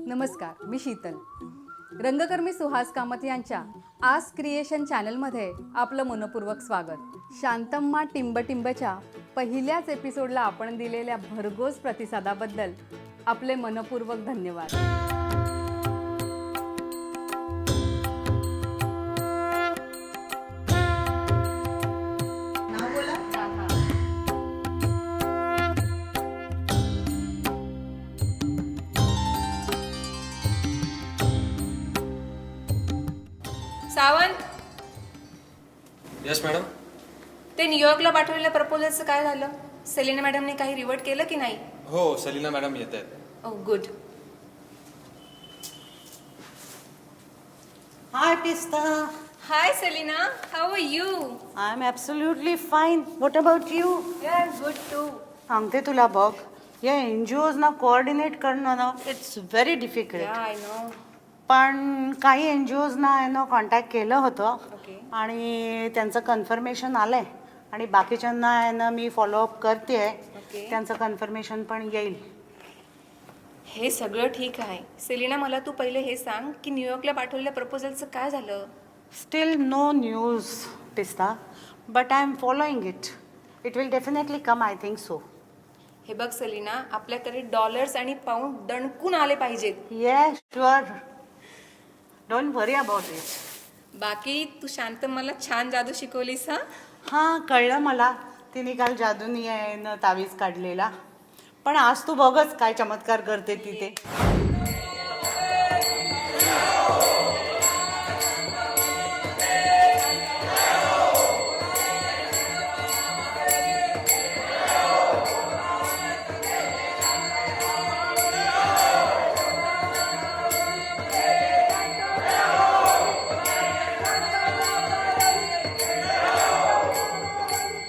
नमस्कार, मी शीतल. रंगकर्मी सुहास कामत यांच्या आस क्रिएशन चॅनलमध्ये आपलं मनपूर्वक स्वागत. शांतम्मा टिंबटिंबच्या पहिल्याच एपिसोडला आपण दिलेल्या भरघोस प्रतिसादाबद्दल आपले मनपूर्वक धन्यवाद. Sawant, yes madam. ते न्यूयॉर्कला पाठवलेल्या प्रपोजलचं काय झालं? सेलिना मॅडमने काही रिवर्ट केलं की नाही? हो, सलीना मॅडम येत आहेत. Oh good. Hi, Pista. Hi Selina, how are you? I'm absolutely fine. What about you? Good too. सांगते तुला बघ, या NGOs ना कोऑर्डिनेट करणं ना it's very difficult. I know. पण काही NGOs ना आहे ना कॉन्टॅक्ट केलं होतं ओके. आणि त्यांचं कन्फर्मेशन आलंय आणि बाकीच्यांना आहे ना मी फॉलोअप करते. ओके. त्यांचं कन्फर्मेशन पण येईल. हे सगळं ठीक आहे. सेलिना, मला तू पहिले हे सांग की न्यूयॉर्कला पाठवलेल्या प्रपोजलचं काय झालं? Still no news Pista, but I am following it. It will definitely come, I think so. हे बघ सेलिना, आपल्याकडे डॉलर्स आणि पाऊंड दणकून आले पाहिजेत. Yes sure, don't worry about it. बाकी तू शांत मला छान जादू शिकवलीस. हां, कळलं मला. तिने काल जादूनी आहे ना तावीज काढलेला. पण आज तू बघच काय चमत्कार करते तिथे.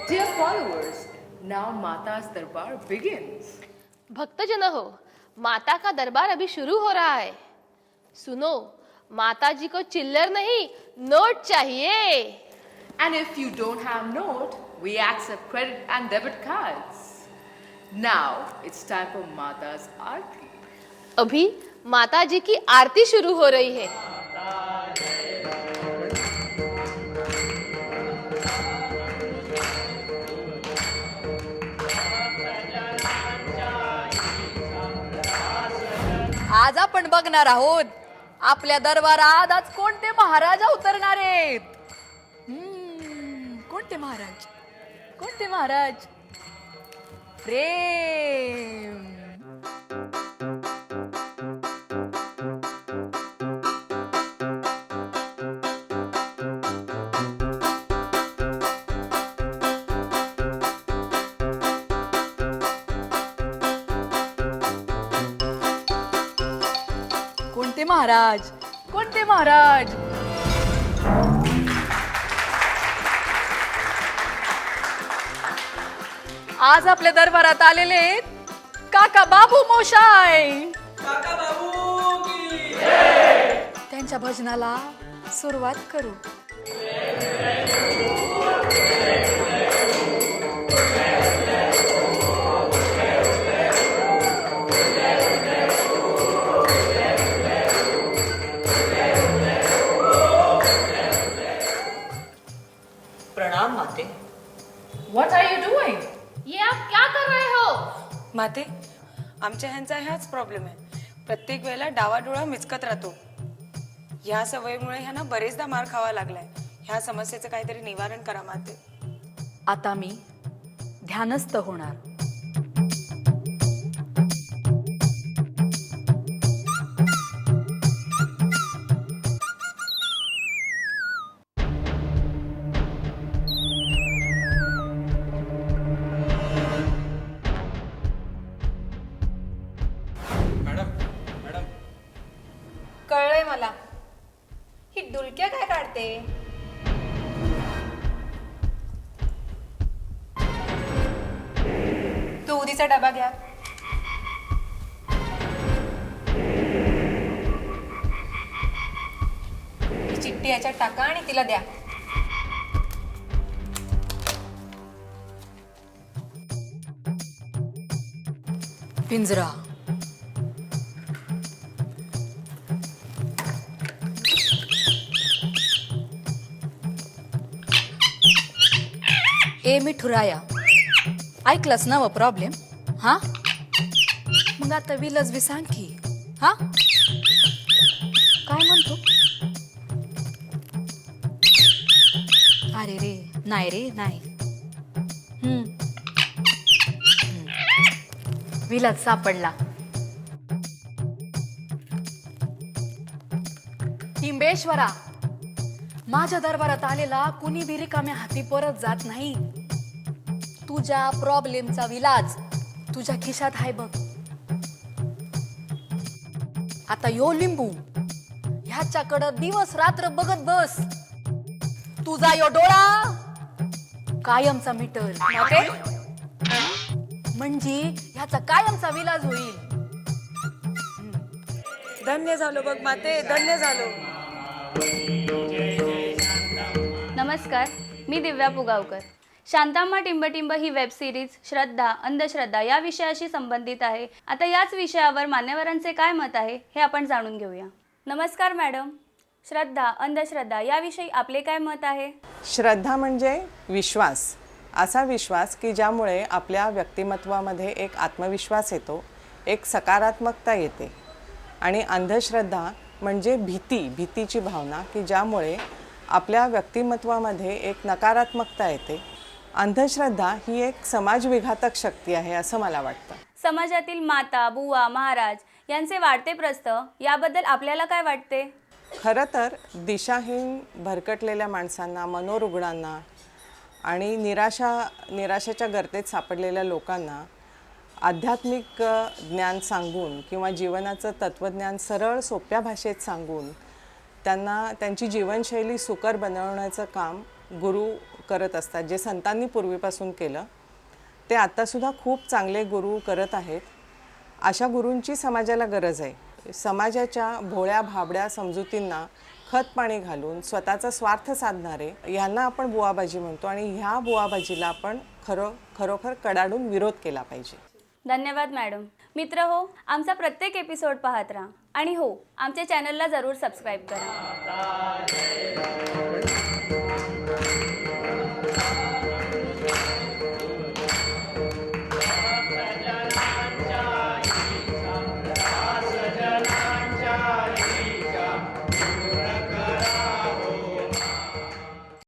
Dear followers, now Mata's Darbar begins. भक्तजन हो, माता का दरबार अभी शुरू हो रहा है. सुनो, माता जी को चिल्लर नहीं, नोट चाहिए. And if you don't have note, we accept credit and debit cards. Now it's time for Mata's Aarti. अभी माता जी की आरती शुरू हो रही है. आज आपण बघणार आहोत आपल्या दरबारात आज कोणते महाराज उतरणार आहेत. कोणते महाराज? कोणते महाराज? प्रेम. कोणते महाराज? कोणते महाराज? आज आपल्या दरबारात आलेले काका बाबू मोशाय. त्यांच्या भजनाला सुरुवात करू. प्रणाम माते. What are you doing? ये आप क्या कर रहे हो? माते, आमच्या ह्यांचा ह्याच प्रॉब्लेम आहे. प्रत्येक वेळेला डावाडोळा मिचकत राहतो. ह्या सवयीमुळे ह्यांना बरेचदा मार खावा लागलाय. ह्या समस्येचं काहीतरी निवारण करा माते. आता मी ध्यानस्थ होणार. मॅडम मॅडम कळलंय मला. ही डुलक्या काय काढते? तू उदीचा डबा घ्या. ही चिठ्ठी याच्यात टाका आणि तिला द्या. पिंजरा. ए मिठुराया, ऐकलंस ना व प्रॉब्लेम? हा मग आता विलच बी सांग की. हा काय म्हणतो? अरे रे नाही रे नाही. विलाच सापडला. टिंबेश्वरा, माझ्या दरबारात आलेला कुणी बी रिकाम्या हाती परत जात नाही. तुझ्या प्रॉब्लेमचा विलाज तुझ्या खिशात आहे बघ. आता यो लिंबू ह्याच्याकडं दिवस रात्र बघत बस. तुझा यो डोळा कायमचा मिटर म्हणजे ह्याचा कायमचा विलाज होईल. धन्य झालो बघ माते, धन्य झालो. नमस्कार, मी दिव्या पुगावकर. शांताम्मा टिंबटिंब ही वेब सिरीज श्रद्धा अंधश्रद्धा या विषयाशी संबंधित आहे. आता याच विषयावर मान्यवरांचे काय मत आहे हे आपण जाणून घेऊया. नमस्कार मॅडम, श्रद्धा अंधश्रद्धा याविषयी आपले काय मत आहे? श्रद्धा म्हणजे विश्वास, असा विश्वास की ज्यामुळे आपल्या व्यक्तिमत्वामध्ये एक आत्मविश्वास येतो, एक सकारात्मकता येते. आणि अंधश्रद्धा म्हणजे भीतीची भावना की ज्यामुळे आपल्या व्यक्तिमत्वामध्ये एक नकारात्मकता येते. अंधश्रद्धा ही एक समाजविघातक शक्ती आहे असं मला वाटतं. समाजातील माता, बुवा, महाराज यांचे वाढते प्रस्थ याबद्दल आपल्याला काय वाटते? खरं तर दिशाहीन भरकटलेल्या माणसांना, मनोरुग्णांना आणि निराशेच्या गर्तेत सापडलेल्या लोकांना आध्यात्मिक ज्ञान सांगून किंवा जीवनाचं तत्त्वज्ञान सरळ सोप्या भाषेत सांगून त्यांना त्यांची जीवनशैली सुकर बनवण्याचं काम गुरु करत असतात. जे संतांनी पूर्वीपासून केलं ते आत्तासुद्धा खूप चांगले गुरु करत आहेत. अशा गुरूंची समाजाला गरज आहे. समाजाच्या भोळ्या भाबड्या समजुतींना खत पाणी घालून स्वतःचा स्वार्थ साधणारे यांना आपण बुवाबाजी म्हणतो आणि ह्या बुवाबाजीला आपण खरोखर कडाडून विरोध केला पाहिजे. धन्यवाद मॅडम. मित्र हो, आमचा प्रत्येक एपिसोड पाहत राहा आणि हो, आमच्या चॅनलला जरूर सबस्क्राईब करा.